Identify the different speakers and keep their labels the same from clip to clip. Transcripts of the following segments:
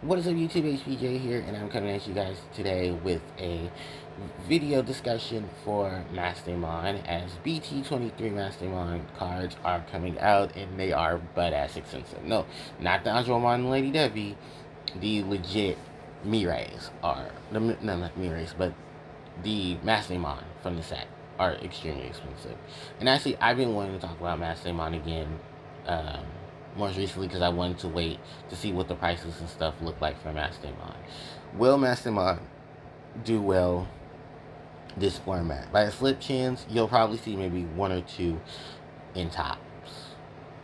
Speaker 1: What is up, YouTube? HPJ here, and I'm coming at you guys today with a video discussion for Mastemon, as BT23 Mastemon cards are coming out, and they are butt-ass expensive. No, not the Andromon and Lady Debbie, the legit Mireis are, no, not Mireis, but the Mastemon from the set are extremely expensive. And actually, I've been wanting to talk about Mastemon again, um, most recently, because I wanted to wait to see what the prices and stuff look like for Mastemon. Will Mastemon do well this format? By a slip chance, you'll probably see maybe one or two in tops,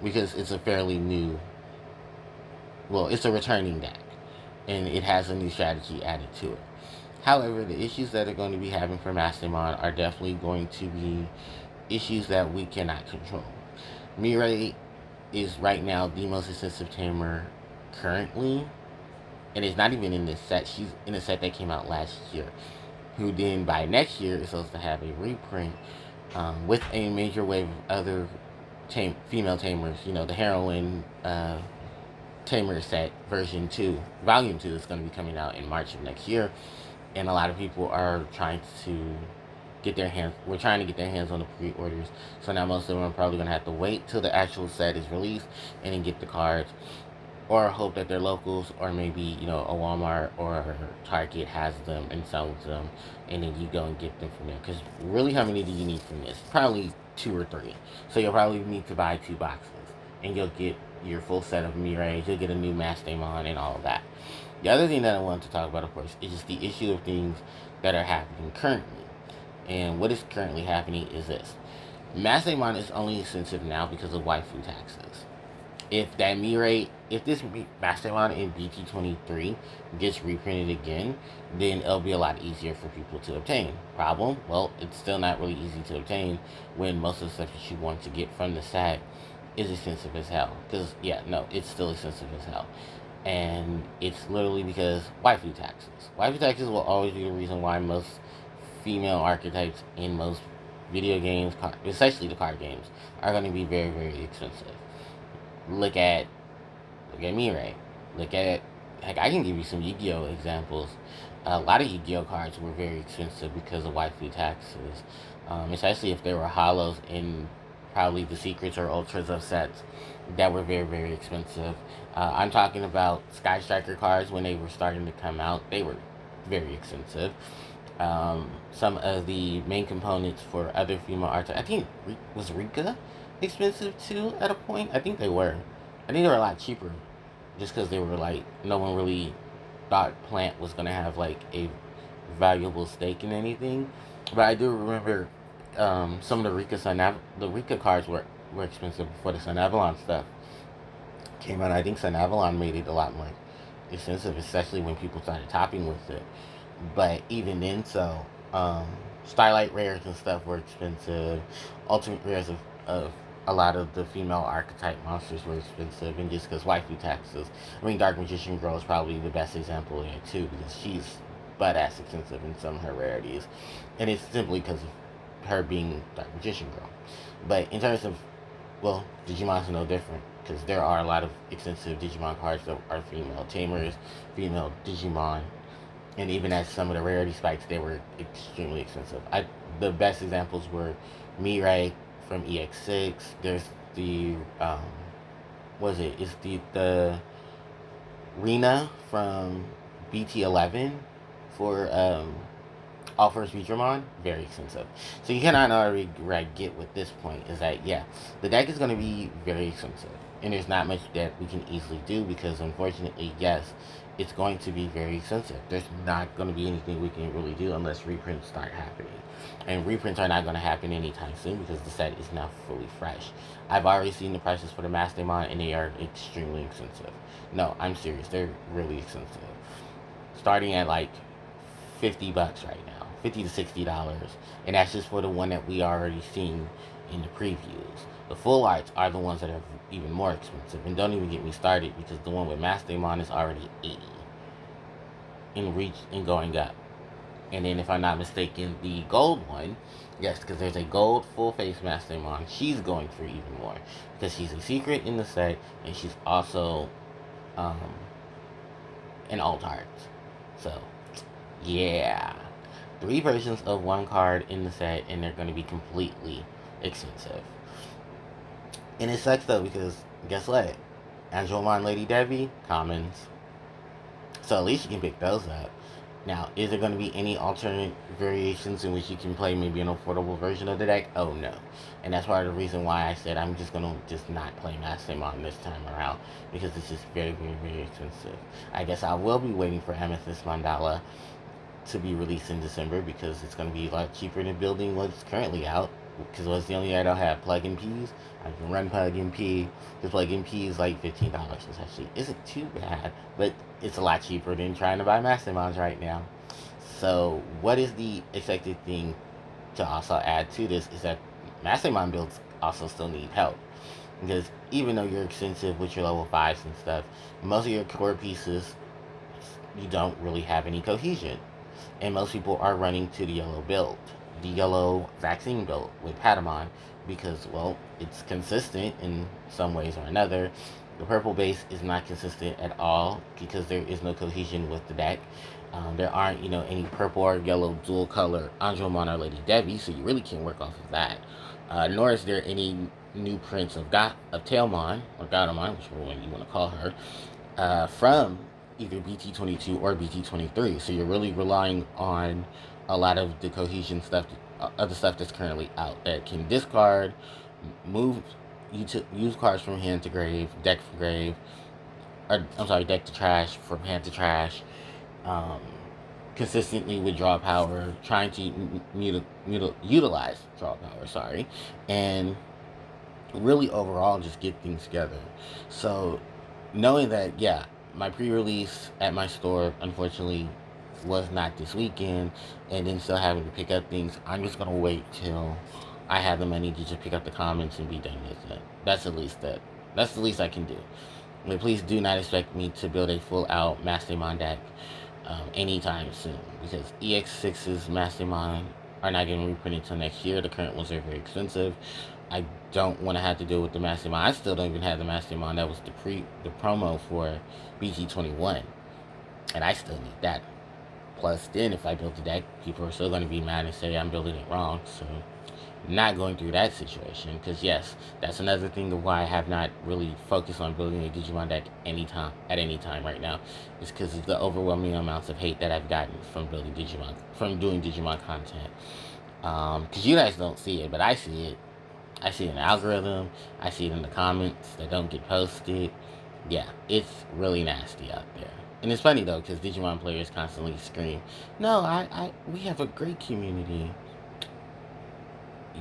Speaker 1: because it's a fairly new, well, it's a returning deck, and it has a new strategy added to it. However, the issues that are going to be having for Mastemon are definitely going to be issues that we cannot control. Mirei is right now the most expensive tamer currently, and it's not even in this set. She's in a set that came out last year, who then by next year is supposed to have a reprint with a major wave of other female tamers. You know, the heroine tamer set version 2, volume 2 is going to be coming out in March of next year, and a lot of people are trying to we're trying to get their hands on the pre-orders. So now most of them are probably going to have to wait till the actual set is released and then get the cards, or hope that their locals, or maybe, you know, a Walmart or Target has them and sells them, and then you go and get them from there. Because really, how many do you need from this? Probably 2 or 3. So you'll probably need to buy 2 boxes, and you'll get your full set of Mirei, you'll get a new Mastemon and all of that. The other thing that I wanted to talk about, of course, is just the issue of things that are happening currently. And what is currently happening is this. Mastemon is only expensive now because of waifu taxes. If this Mastemon in BT23 gets reprinted again, then it'll be a lot easier for people to obtain. Problem? Well, it's still not really easy to obtain when most of the stuff that you want to get from the set is expensive as hell. Because, yeah, no, it's still expensive as hell. And it's literally because waifu taxes. Waifu taxes will always be the reason why most female archetypes in most video games, especially the card games, are going to be very, very expensive. Look at Mirei. Look at, heck, I can give you some Yu-Gi-Oh examples. A lot of Yu-Gi-Oh cards were very expensive because of waifu taxes, especially if they were hollows in probably the secrets or ultras of sets that were very, very expensive. I'm talking about Sky Striker cards when they were starting to come out. They were very expensive. Some of the main components for other female art, I think, was Rika expensive too at a point? I think they were. I think they were a lot cheaper, just because they were like, no one really thought Plant was gonna have like a valuable stake in anything. But I do remember some of the Rika cards were expensive before the Sun Avalon stuff came out. I think Sun Avalon made it a lot more expensive, especially when people started topping with it. But even then, so Starlight rares and stuff were expensive. Ultimate rares of a lot of the female archetype monsters were expensive, and just because waifu taxes. I mean, Dark Magician Girl is probably the best example there too, because she's butt-ass expensive in some of her rarities, and it's simply because of her being Dark Magician Girl. But in terms of, well, Digimon's no different, because there are a lot of expensive Digimon cards that are female tamers, female Digimon, and even at some of the rarity spikes, they were extremely expensive. The best examples were Mirei from EX6. There's the the Rena from BT11 for All First Featuremon, very expensive. So you cannot already get with this point is that, yeah, the deck is going to be very expensive, and there's not much that we can easily do, because unfortunately, yes, it's going to be very expensive. There's not going to be anything we can really do unless reprints start happening. And reprints are not going to happen anytime soon, because the set is now fully fresh. I've already seen the prices for the Mastemon, and they are extremely expensive. No, I'm serious. They're really expensive. Starting at like $50 right now. $50 to $60. And that's just for the one that we already seen in the previews. The full arts are the ones that are even more expensive. And don't even get me started, because the one with Mastemon is already $80 in reach and going up. And then, if I'm not mistaken, the gold one, yes, because there's a gold full face Mastemon, she's going for even more, because she's a secret in the set, and she's also and alt art. So, yeah. 3 versions of 1 card in the set, and they're going to be completely expensive. And it sucks though, because guess what? Angelmon Lady Debbie, commons. So at least you can pick those up. Now, is there going to be any alternate variations in which you can play maybe an affordable version of the deck? Oh no. And that's part of the reason why I said I'm just going to just not play Mastemon this time around, because it's just very, very, very expensive. I guess I will be waiting for Amethyst Mandala to be released in December, because it's going to be a lot cheaper than building what's currently out. Because what's the only I don't have? Plug-in Ps. I can run Plug-in P. The Plug-in P is like $15, which actually isn't too bad, but it's a lot cheaper than trying to buy Mastemons right now. So what is the expected thing to also add to this is that Mastemon builds also still need help. Because even though you're extensive with your level 5s and stuff, most of your core pieces, you don't really have any cohesion. And most people are running to the yellow build, the yellow vaccine build with Patamon, because, well, it's consistent in some ways or another. The purple base is not consistent at all, because there is no cohesion with the deck. There aren't, any purple or yellow dual color Angelmon or Lady Debbie, so you really can't work off of that. Nor is there any new prints of Tailmon, or Godamon, whichever one you want to call her, from either BT22 or BT23. So you're really relying on a lot of the cohesion stuff, other stuff that's currently out that can discard, use cards from hand to grave, deck from grave, or I'm sorry, deck to trash, from hand to trash, consistently with draw power, trying to utilize draw power, and really overall just get things together. So knowing that, yeah, my pre-release at my store unfortunately was not this weekend, and then still having to pick up things, I'm just gonna wait till I have the money to just pick up the comments and be done with it. That's the least I can do. But please do not expect me to build a full out Mastemon deck anytime soon, because EX6's Mastemon are not getting reprinted until next year. The current ones are very expensive. I don't want to have to deal with the Mastemon. I still don't even have the Mastemon that was the promo for BT21, and I still need that. Plus, then if I build the deck, people are still going to be mad and say I'm building it wrong. So, not going through that situation, because yes, that's another thing of why I have not really focused on building a Digimon deck at any time right now, is because of the overwhelming amounts of hate that I've gotten from doing Digimon content. Because you guys don't see it, but I see it. I see it in the algorithm. I see it in the comments that don't get posted. Yeah, it's really nasty out there. And it's funny though, because Digimon players constantly scream, "No, we have a great community."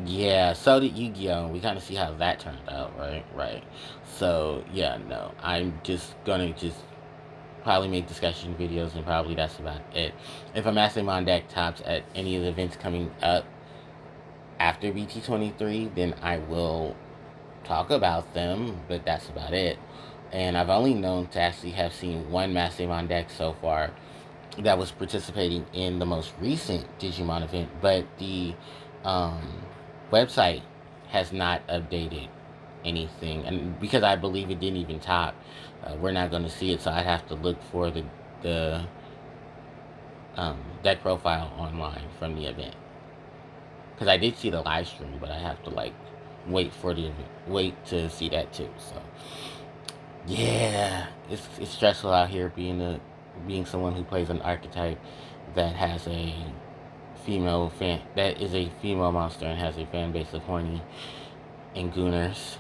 Speaker 1: Yeah, so did Yu-Gi-Oh! We kind of see how that turned out, right? Right. So, yeah, no. I'm just gonna probably make discussion videos, and probably that's about it. If a Mastemon deck tops at any of the events coming up after BT23, then I will talk about them, but that's about it. And I've only known to actually have seen one Mastemon deck so far that was participating in the most recent Digimon event, but the website has not updated anything, and because I believe it didn't even top, we're not going to see it. So I'd have to look for the deck profile online from the event, because I did see the live stream, but I have to wait to see that too. So yeah, it's stressful out here being someone who plays an archetype that has a that is a female monster and has a fan base of horny and gooners.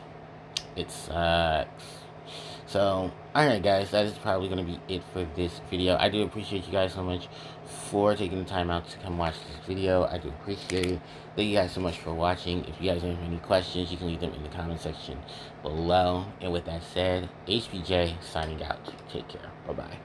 Speaker 1: It sucks. So, alright guys, that is probably going to be it for this video. I do appreciate you guys so much for taking the time out to come watch this video. I do appreciate it. Thank you guys so much for watching. If you guys have any questions, you can leave them in the comment section below. And with that said, HPJ signing out. Take care. Bye-bye.